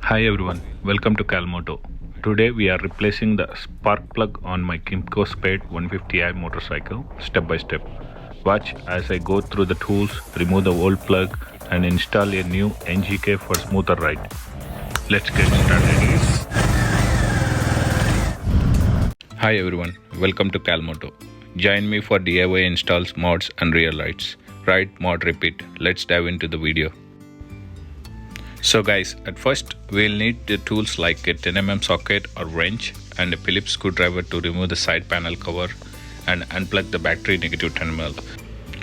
Hi everyone, welcome to KAL Moto. Today we are replacing the spark plug on my KYMCO Spade 150i motorcycle step by step. Watch as I go through the tools, remove the old plug and install a new NGK for smoother ride. Let's get started. Hi everyone, welcome to KAL Moto. Join me for DIY installs, mods and rear lights. Ride, mod, repeat. Let's dive into the video. So guys, at first we'll need the tools like a 10mm socket or wrench and a Phillips screwdriver to remove the side panel cover and unplug the battery negative terminal.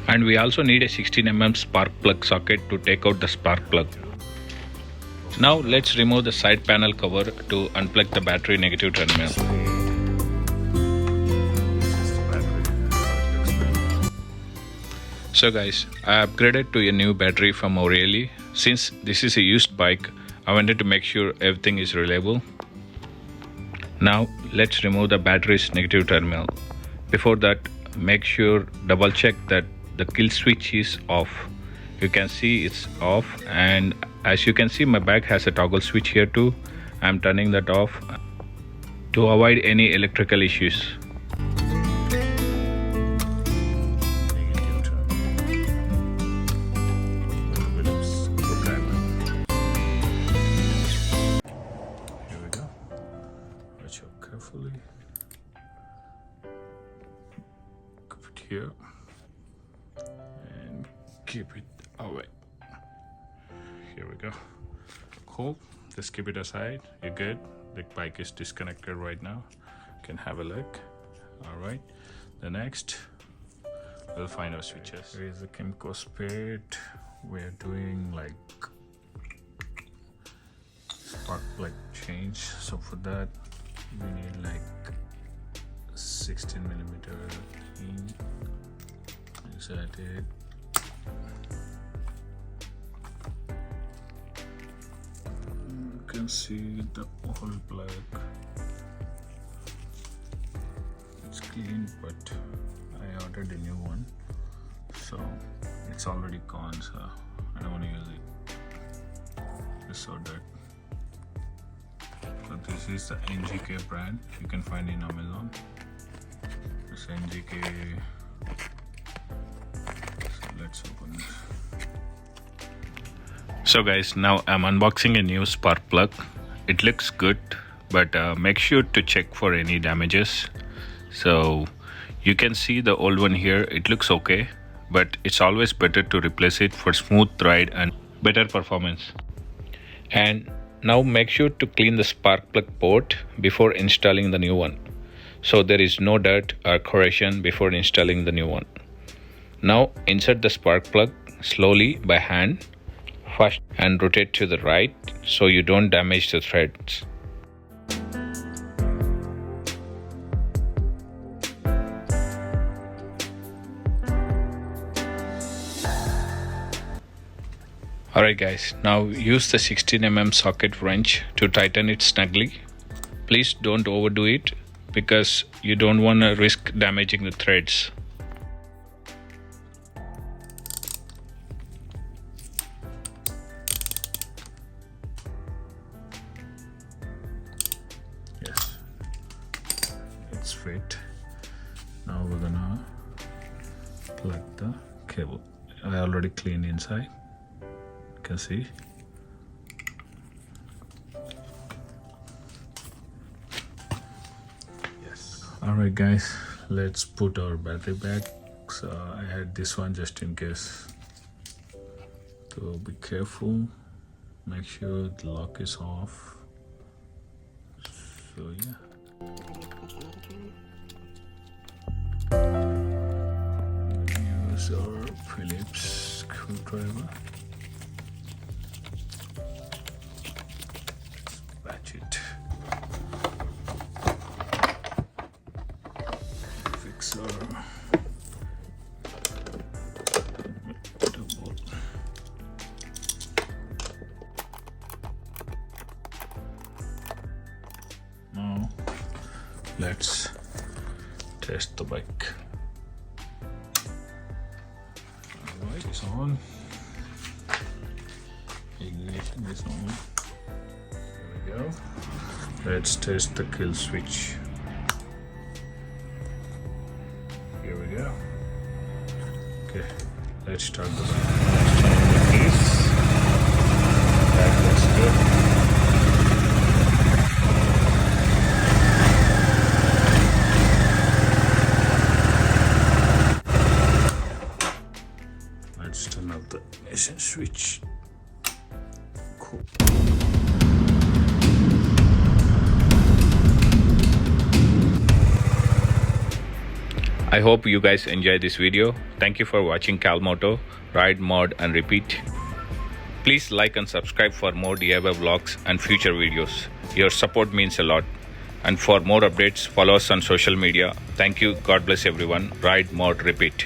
And we also need a 16mm spark plug socket to take out the spark plug. Now let's remove the side panel cover to unplug the battery negative terminal. So guys, I upgraded to a new battery from O'Reilly. Since this is a used bike, I wanted to make sure everything is reliable. Now let's remove the battery's negative terminal. Before that, make sure double check that the kill switch is off. You can see it's off, and as you can see my bike has a toggle switch here too. I'm turning that off to avoid any electrical issues. Carefully keep it here and keep it away. Here we go. Cool. Just keep it aside. You're good. The bike is disconnected right now. You can have a look. All right. The next, we'll find our switches. Here is the KYMCO Spade. We're doing like spark plug change. So for that, we need like 16mm in. Insert it. You can see the old plug. It's clean, but I ordered a new one, so it's already gone, so I don't want to use it. Just so that. So this is the NGK brand you can find in Amazon. This NGK. So let's open this. So guys, now I'm unboxing a new spark plug. It looks good, but make sure to check for any damages. So you can see the old one here. It looks okay, but it's always better to replace it for smooth ride and better performance. And now make sure to clean the spark plug port before installing the new one, so there is no dirt or corrosion before installing the new one. Now insert the spark plug slowly by hand first and rotate to the right so you don't damage the threads. Alright guys, now use the 16mm socket wrench to tighten it snugly. Please don't overdo it because you don't want to risk damaging the threads. Yes, it's fit. Now we're gonna plug the cable. I already cleaned inside. Can see. Yes. All right guys, let's put our battery back. So I had this one just in case, so be careful, make sure the lock is off. So yeah, use our Phillips screwdriver. It. Fix our double. Now let's test the bike. Alright, it's on. Ignition is on. go. Let's test the kill switch. Here we go. Okay, let's start the case. That looks good. Let's turn off the ignition switch. Cool. I hope you guys enjoyed this video. Thank you for watching KAL Moto, ride, mod and repeat. Please like and subscribe for more DIY vlogs and future videos. Your support means a lot. And for more updates, follow us on social media. Thank you. God bless everyone. Ride, mod, repeat.